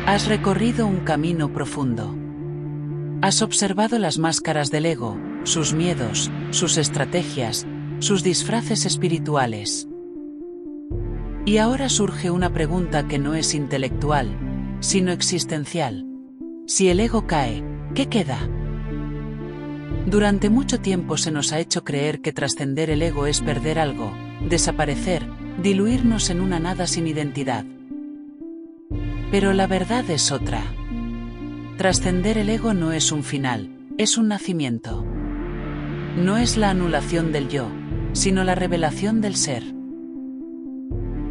Has recorrido un camino profundo. Has observado las máscaras del ego, sus miedos, sus estrategias, sus disfraces espirituales. Y ahora surge una pregunta que no es intelectual, sino existencial. Si el ego cae, ¿qué queda? Durante mucho tiempo se nos ha hecho creer que trascender el ego es perder algo, desaparecer, diluirnos en una nada sin identidad. Pero la verdad es otra. Trascender el ego no es un final, es un nacimiento. No es la anulación del yo, sino la revelación del ser.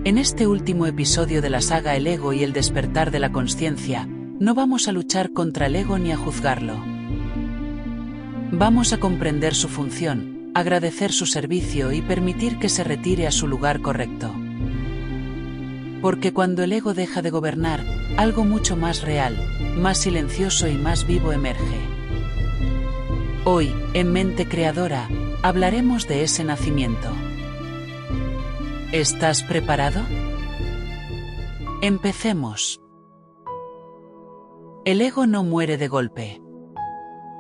En este último episodio de la saga El ego y el despertar de la consciencia, no vamos a luchar contra el ego ni a juzgarlo. Vamos a comprender su función, agradecer su servicio y permitir que se retire a su lugar correcto. Porque cuando el ego deja de gobernar, algo mucho más real, más silencioso y más vivo emerge. Hoy, en Mente Creadora, hablaremos de ese nacimiento. ¿Estás preparado? Empecemos. El ego no muere de golpe.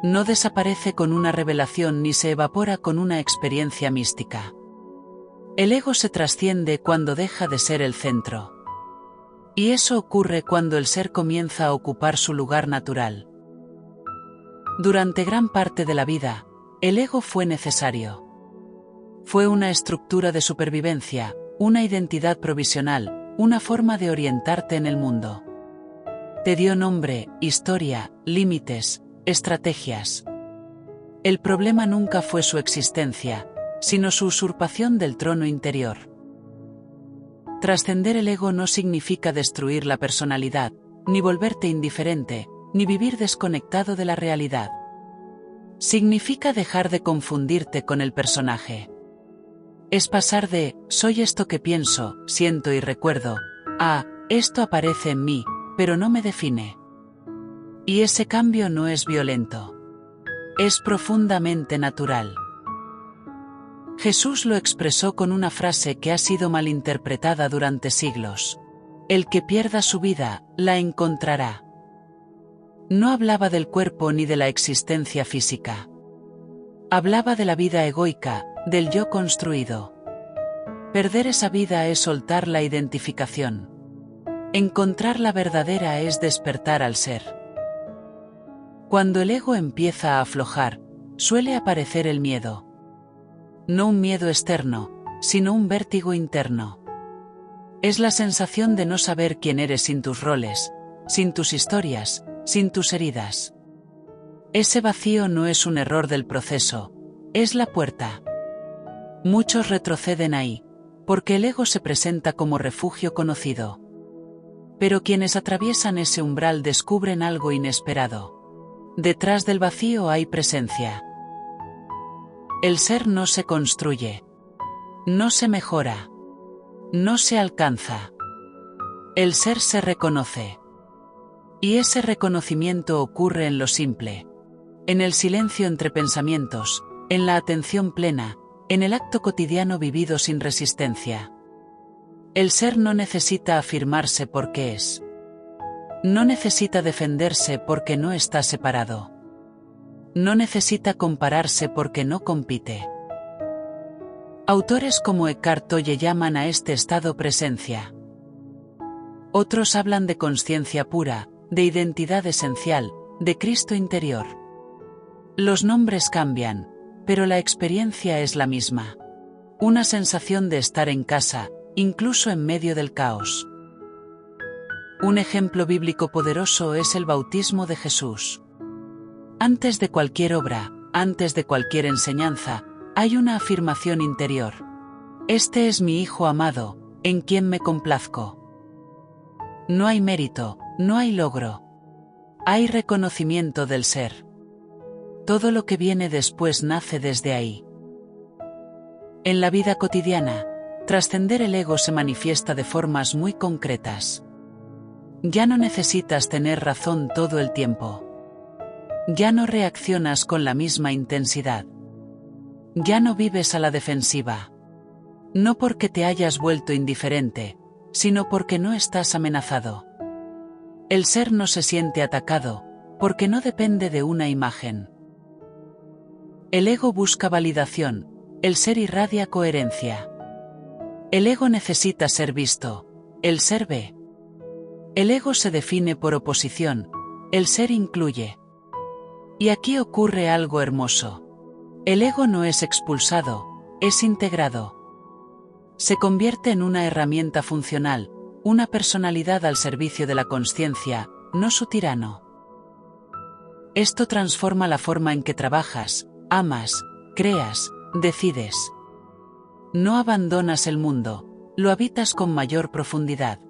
No desaparece con una revelación ni se evapora con una experiencia mística. El ego se trasciende cuando deja de ser el centro. Y eso ocurre cuando el ser comienza a ocupar su lugar natural. Durante gran parte de la vida, el ego fue necesario. Fue una estructura de supervivencia, una identidad provisional, una forma de orientarte en el mundo. Te dio nombre, historia, límites, estrategias. El problema nunca fue su existencia, sino su usurpación del trono interior. Trascender el ego no significa destruir la personalidad, ni volverte indiferente, ni vivir desconectado de la realidad. Significa dejar de confundirte con el personaje. Es pasar de, soy esto que pienso, siento y recuerdo, a, esto aparece en mí, pero no me define. Y ese cambio no es violento. Es profundamente natural. Jesús lo expresó con una frase que ha sido malinterpretada durante siglos. El que pierda su vida, la encontrará. No hablaba del cuerpo ni de la existencia física. Hablaba de la vida egoica, del yo construido. Perder esa vida es soltar la identificación. Encontrar la verdadera es despertar al ser. Cuando el ego empieza a aflojar, suele aparecer el miedo. No un miedo externo, sino un vértigo interno. Es la sensación de no saber quién eres sin tus roles, sin tus historias, sin tus heridas. Ese vacío no es un error del proceso, es la puerta. Muchos retroceden ahí, porque el ego se presenta como refugio conocido. Pero quienes atraviesan ese umbral descubren algo inesperado. Detrás del vacío hay presencia. El ser no se construye. No se mejora. No se alcanza. El ser se reconoce. Y ese reconocimiento ocurre en lo simple. En el silencio entre pensamientos, en la atención plena, en el acto cotidiano vivido sin resistencia. El ser no necesita afirmarse porque es. No necesita defenderse porque no está separado. No necesita compararse porque no compite. Autores como Eckhart Tolle llaman a este estado presencia. Otros hablan de conciencia pura, de identidad esencial, de Cristo interior. Los nombres cambian, pero la experiencia es la misma. Una sensación de estar en casa, incluso en medio del caos. Un ejemplo bíblico poderoso es el bautismo de Jesús. Antes de cualquier obra, antes de cualquier enseñanza, hay una afirmación interior. Este es mi Hijo amado, en quien me complazco. No hay mérito, no hay logro. Hay reconocimiento del ser. Todo lo que viene después nace desde ahí. En la vida cotidiana, trascender el ego se manifiesta de formas muy concretas. Ya no necesitas tener razón todo el tiempo. Ya no reaccionas con la misma intensidad. Ya no vives a la defensiva. No porque te hayas vuelto indiferente, sino porque no estás amenazado. El ser no se siente atacado, porque no depende de una imagen. El ego busca validación, el ser irradia coherencia. El ego necesita ser visto, el ser ve. El ego se define por oposición, el ser incluye. Y aquí ocurre algo hermoso. El ego no es expulsado, es integrado. Se convierte en una herramienta funcional, una personalidad al servicio de la consciencia, no su tirano. Esto transforma la forma en que trabajas, amas, creas, decides. No abandonas el mundo, lo habitas con mayor profundidad.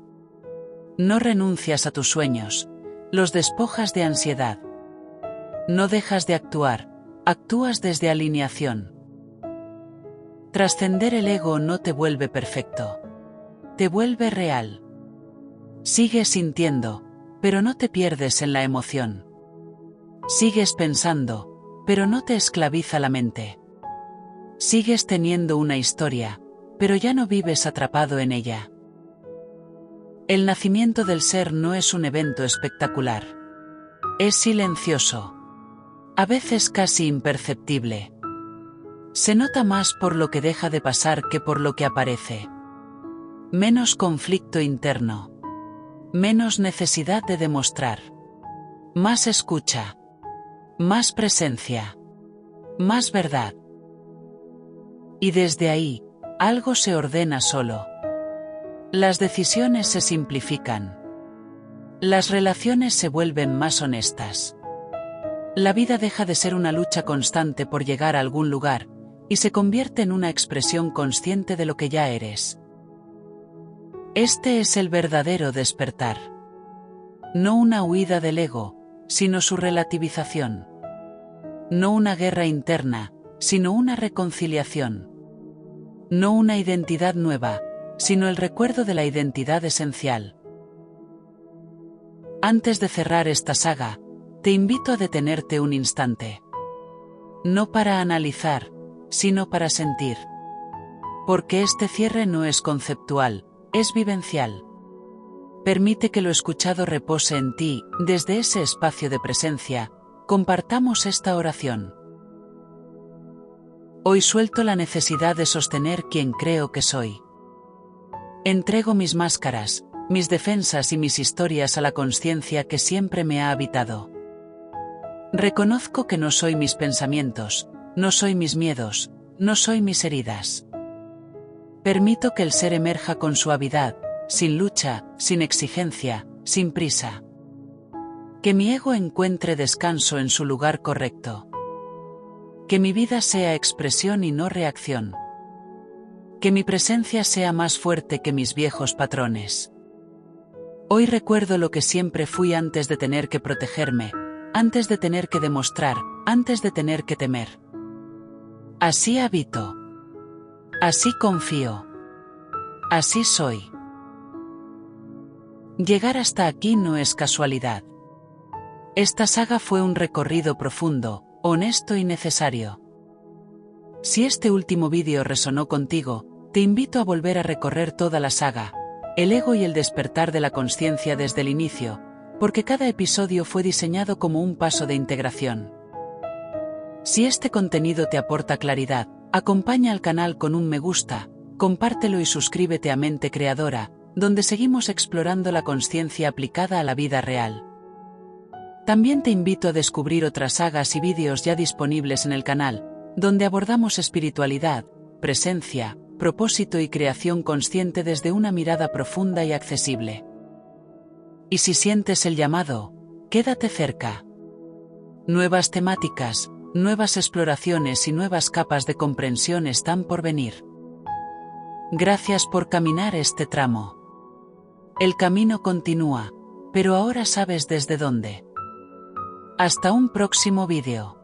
No renuncias a tus sueños, los despojas de ansiedad. No dejas de actuar, actúas desde alineación. Trascender el ego no te vuelve perfecto. Te vuelve real. Sigues sintiendo, pero no te pierdes en la emoción. Sigues pensando, pero no te esclaviza la mente. Sigues teniendo una historia, pero ya no vives atrapado en ella. El nacimiento del ser no es un evento espectacular. Es silencioso. A veces casi imperceptible. Se nota más por lo que deja de pasar que por lo que aparece. Menos conflicto interno. Menos necesidad de demostrar. Más escucha. Más presencia. Más verdad. Y desde ahí, algo se ordena solo. Las decisiones se simplifican. Las relaciones se vuelven más honestas. La vida deja de ser una lucha constante por llegar a algún lugar, y se convierte en una expresión consciente de lo que ya eres. Este es el verdadero despertar. No una huida del ego, sino su relativización. No una guerra interna, sino una reconciliación. No una identidad nueva, sino el recuerdo de la identidad esencial. Antes de cerrar esta saga, te invito a detenerte un instante. No para analizar, sino para sentir. Porque este cierre no es conceptual, es vivencial. Permite que lo escuchado repose en ti, desde ese espacio de presencia, compartamos esta oración. Hoy suelto la necesidad de sostener quien creo que soy. Entrego mis máscaras, mis defensas y mis historias a la consciencia que siempre me ha habitado. Reconozco que no soy mis pensamientos, no soy mis miedos, no soy mis heridas. Permito que el ser emerja con suavidad, sin lucha, sin exigencia, sin prisa. Que mi ego encuentre descanso en su lugar correcto. Que mi vida sea expresión y no reacción. Que mi presencia sea más fuerte que mis viejos patrones. Hoy recuerdo lo que siempre fui antes de tener que protegerme, antes de tener que demostrar, antes de tener que temer. Así habito. Así confío. Así soy. Llegar hasta aquí no es casualidad. Esta saga fue un recorrido profundo, honesto y necesario. Si este último vídeo resonó contigo, te invito a volver a recorrer toda la saga, el ego y el despertar de la consciencia desde el inicio, porque cada episodio fue diseñado como un paso de integración. Si este contenido te aporta claridad, acompaña al canal con un me gusta, compártelo y suscríbete a Mente Creadora, donde seguimos explorando la consciencia aplicada a la vida real. También te invito a descubrir otras sagas y vídeos ya disponibles en el canal, donde abordamos espiritualidad, presencia, propósito y creación consciente desde una mirada profunda y accesible. Y si sientes el llamado, quédate cerca. Nuevas temáticas, nuevas exploraciones y nuevas capas de comprensión están por venir. Gracias por caminar este tramo. El camino continúa, pero ahora sabes desde dónde. Hasta un próximo vídeo.